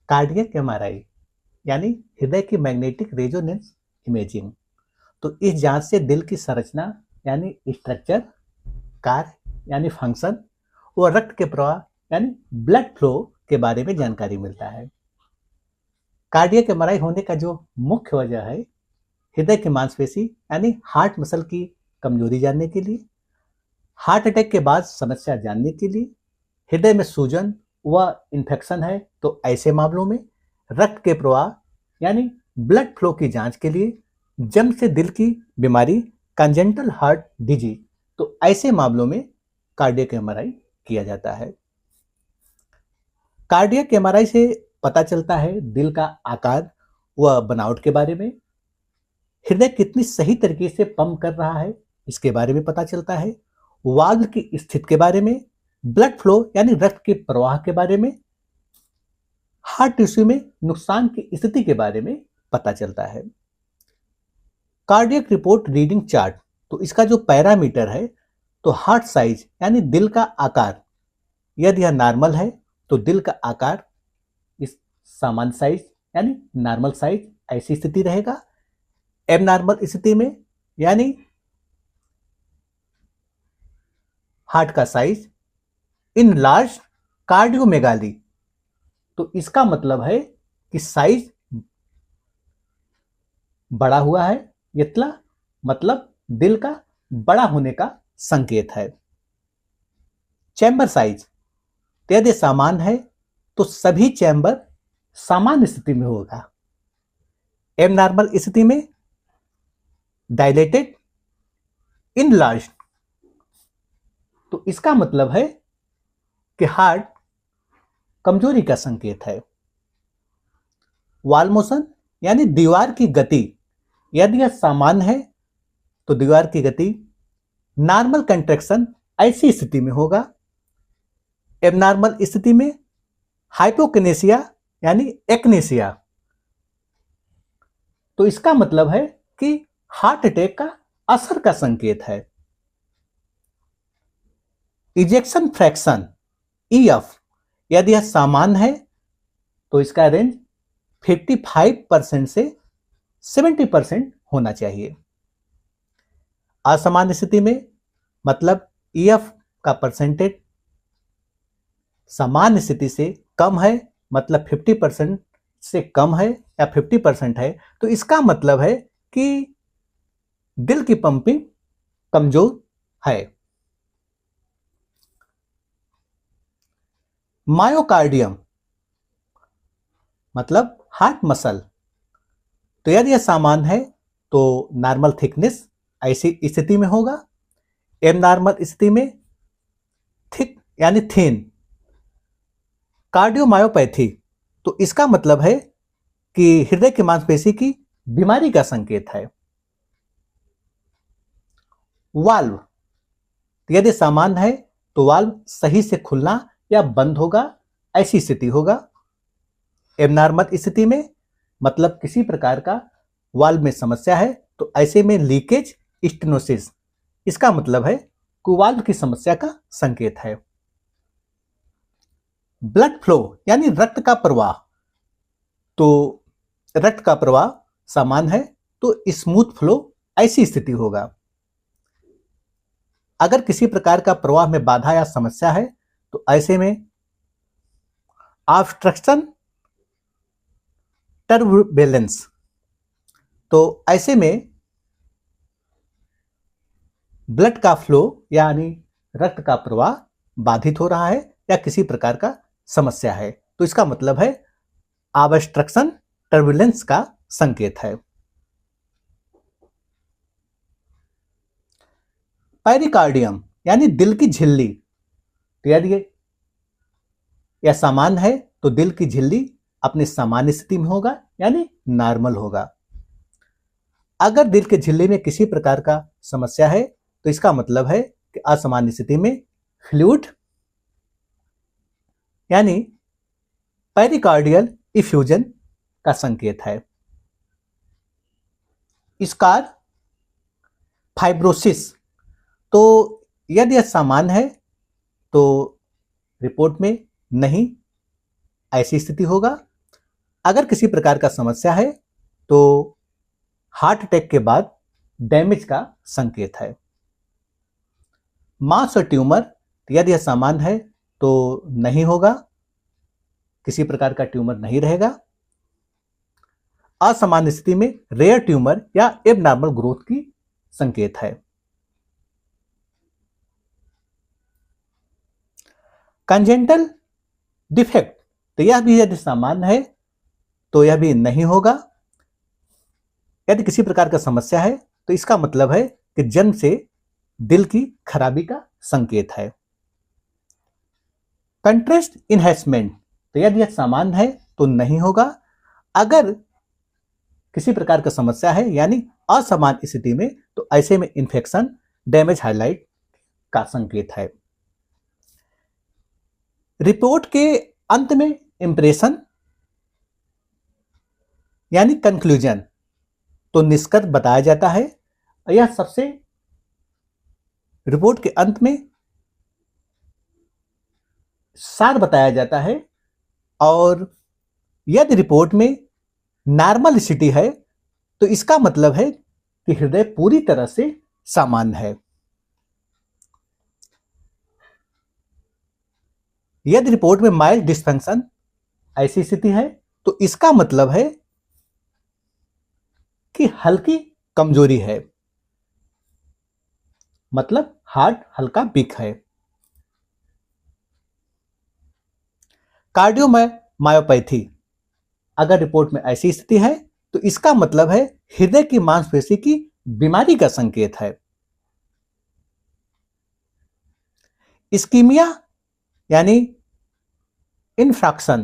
Cardiac MRI यानी हृदय की मैग्नेटिक रेजोनेंस इमेजिंग। तो इस जांच से दिल की संरचना यानी स्ट्रक्चर, कार्य यानी फंक्शन और रक्त के प्रवाह यानी ब्लड फ्लो के बारे में जानकारी मिलता है। कार्डियक एमआरआई होने का जो मुख्य वजह है हृदय की मांसपेशी यानी हार्ट मसल की कमजोरी जानने के लिए, हार्ट अटैक के बाद समस्या जानने के लिए, हृदय में सूजन व इन्फेक्शन है तो ऐसे मामलों में, रक्त के प्रवाह यानी ब्लड फ्लो की जांच के लिए, जन्म से दिल की बीमारी कंजेंटल हार्ट डिजीज तो ऐसे मामलों में कार्डियक एमआरआई किया जाता है। कार्डियक एमआरआई से पता चलता है दिल का आकार व बनावट के बारे में, हृदय कितनी सही तरीके से पंप कर रहा है इसके बारे में पता चलता है, वाल्व की स्थिति के बारे में, ब्लड फ्लो यानी रक्त के प्रवाह के बारे में, हार्ट टिश्यू में नुकसान की स्थिति के बारे में पता चलता है। कार्डियक रिपोर्ट रीडिंग चार्ट, तो इसका जो पैरामीटर है तो हार्ट साइज यानी दिल का आकार, यदि यह नॉर्मल है तो दिल का आकार इस सामान्य साइज यानी नॉर्मल साइज ऐसी स्थिति रहेगा। एबनॉर्मल स्थिति में यानी हार्ट का साइज इनलार्ज कार्डियोमेगाली, तो इसका मतलब है कि साइज बड़ा हुआ है, इतना मतलब दिल का बड़ा होने का संकेत है। चैम्बर साइज, यदि सामान्य है तो सभी चैम्बर सामान्य स्थिति में होगा। एबनॉर्मल स्थिति में डायलेटेड इनलार्ज, तो इसका मतलब है कि हार्ट कमजोरी का संकेत है। वॉल मोशन यानी दीवार की गति, यदि यह सामान्य है तो दीवार की गति नॉर्मल कंट्रैक्शन ऐसी स्थिति में होगा। एबनॉर्मल स्थिति में हाइपोकिनेसिया यानी एक्नेसिया, तो इसका मतलब है कि हार्ट अटैक का असर का संकेत है। इजेक्शन फ्रैक्शन ईएफ, यदि यह सामान्य है तो इसका रेंज 55% से 70% होना चाहिए। असामान्य स्थिति में मतलब ईएफ का परसेंटेज सामान्य स्थिति से कम है, मतलब 50% से कम है या 50% है, तो इसका मतलब है कि दिल की पंपिंग कमजोर है। मायोकार्डियम मतलब हार्ट मसल, तो यदि यह सामान्य है तो नॉर्मल थिकनेस ऐसी स्थिति में होगा। एबनॉर्मल स्थिति में थिक यानी थिन। कार्डियोमायोपैथी, तो इसका मतलब है कि हृदय की मांसपेशी की बीमारी का संकेत है। वाल्व, यदि सामान्य है तो वाल्व सही से खुलना या बंद होगा ऐसी स्थिति होगा। एबनॉर्मल स्थिति में मतलब किसी प्रकार का वाल्व में समस्या है तो ऐसे में लीकेज स्टेनोसिस, इसका मतलब है कि वाल्व की समस्या का संकेत है। ब्लड फ्लो यानी रक्त का प्रवाह, तो रक्त का प्रवाह सामान्य है तो स्मूथ फ्लो ऐसी स्थिति होगा। अगर किसी प्रकार का प्रवाह में बाधा या समस्या है तो ऐसे में ऑब्स्ट्रक्शन टर्बुलेंस, तो ऐसे में ब्लड का फ्लो यानी रक्त का प्रवाह बाधित हो रहा है या किसी प्रकार का समस्या है, तो इसका मतलब है ऑब्स्ट्रक्शन टर्बुलेंस का संकेत है। पेरिकार्डियम यानी दिल की झिल्ली, तो यदि यह सामान्य है तो दिल की झिल्ली अपने सामान्य स्थिति में होगा यानी नॉर्मल होगा। अगर दिल की झिल्ली में किसी प्रकार का समस्या है तो इसका मतलब है कि असामान्य स्थिति में फ्लूइड यानी पेरिकार्डियल इफ्यूजन का संकेत है। स्कार फाइब्रोसिस, तो यदि यह सामान्य है तो रिपोर्ट में नहीं ऐसी स्थिति होगा। अगर किसी प्रकार का समस्या है तो हार्ट अटैक के बाद डैमेज का संकेत है। मास और ट्यूमर, यदि यह सामान्य है तो नहीं होगा, किसी प्रकार का ट्यूमर नहीं रहेगा। असामान्य स्थिति में रेयर ट्यूमर या एबनॉर्मल ग्रोथ की संकेत है। कंजेंटल डिफेक्ट, तो यह भी यदि सामान्य है तो यह भी नहीं होगा। यदि किसी प्रकार का समस्या है तो इसका मतलब है कि जन्म से दिल की खराबी का संकेत है। कंट्रेस्ट इनहेंसमेंट, तो यदि यह सामान्य है तो नहीं होगा। अगर किसी प्रकार का समस्या है यानी असामान्य स्थिति में, तो ऐसे में इन्फेक्शन, डैमेज हाइलाइट का संकेत है। रिपोर्ट के अंत में इंप्रेशन यानी कंक्लूजन, तो निष्कर्ष बताया जाता है। यह सबसे रिपोर्ट के अंत में सार बताया जाता है। और यदि रिपोर्ट में नॉर्मल स्थिति है तो इसका मतलब है कि हृदय पूरी तरह से सामान्य है। यदि रिपोर्ट में माइल्ड डिस्फंक्शन ऐसी स्थिति है तो इसका मतलब है कि हल्की कमजोरी है, मतलब हार्ट हल्का वीक है। कार्डियोमायोपैथी, अगर रिपोर्ट में ऐसी स्थिति है तो इसका मतलब है हृदय की मांसपेशी की बीमारी का संकेत है। इस्कीमिया यानी इन्फ्राक्शन,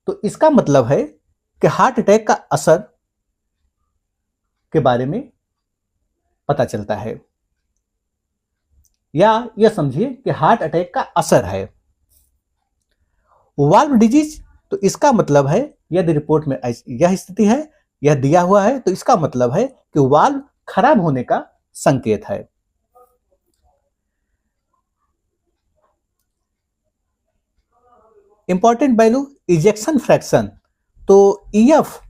तो इसका मतलब है कि हार्ट अटैक का असर के बारे में पता चलता है, या यह समझिए कि हार्ट अटैक का असर है। वाल्व डिजीज, तो इसका मतलब है यदि रिपोर्ट में यह स्थिति है, यह दिया हुआ है, तो इसका मतलब है कि वाल्व खराब होने का संकेत है। इंपॉर्टेंट वैल्यू इजेक्शन फ्रैक्शन, तो ईएफ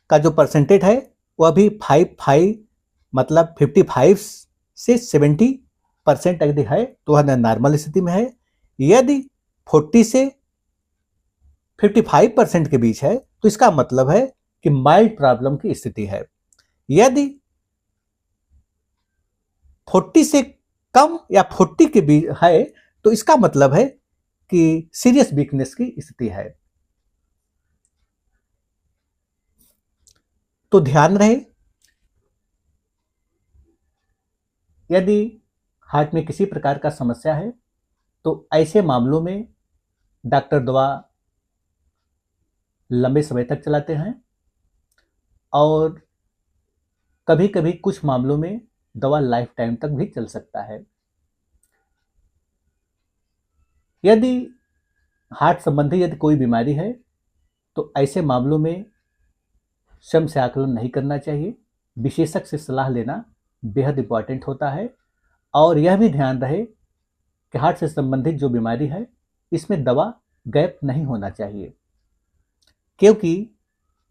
का जो परसेंटेज है वह भी 55 मतलब 55 से 70% यदि है तो वह नॉर्मल स्थिति में है। यदि 40 से 55% के बीच है तो इसका मतलब है कि माइल्ड प्रॉब्लम की स्थिति है। यदि 40 से कम या 40 के बीच है तो इसका मतलब है कि सीरियस वीकनेस की स्थिति है। तो ध्यान रहे, यदि हार्ट में किसी प्रकार का समस्या है तो ऐसे मामलों में डॉक्टर दवा लंबे समय तक चलाते हैं, और कभी कभी कुछ मामलों में दवा लाइफ टाइम तक भी चल सकता है। यदि हार्ट संबंधी यदि कोई बीमारी है तो ऐसे मामलों में स्वयं से आकलन नहीं करना चाहिए, विशेषज्ञ से सलाह लेना बेहद इंपॉर्टेंट होता है। और यह भी ध्यान रहे कि हार्ट से संबंधित जो बीमारी है इसमें दवा गैप नहीं होना चाहिए, क्योंकि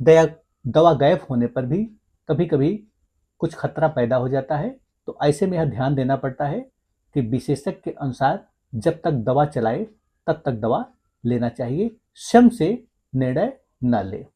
दवा गैप होने पर भी कभी कभी कुछ खतरा पैदा हो जाता है। तो ऐसे में यह ध्यान देना पड़ता है कि विशेषज्ञ के अनुसार जब तक दवा चलाए तब तक दवा लेना चाहिए, स्वयं से निर्णय न ले।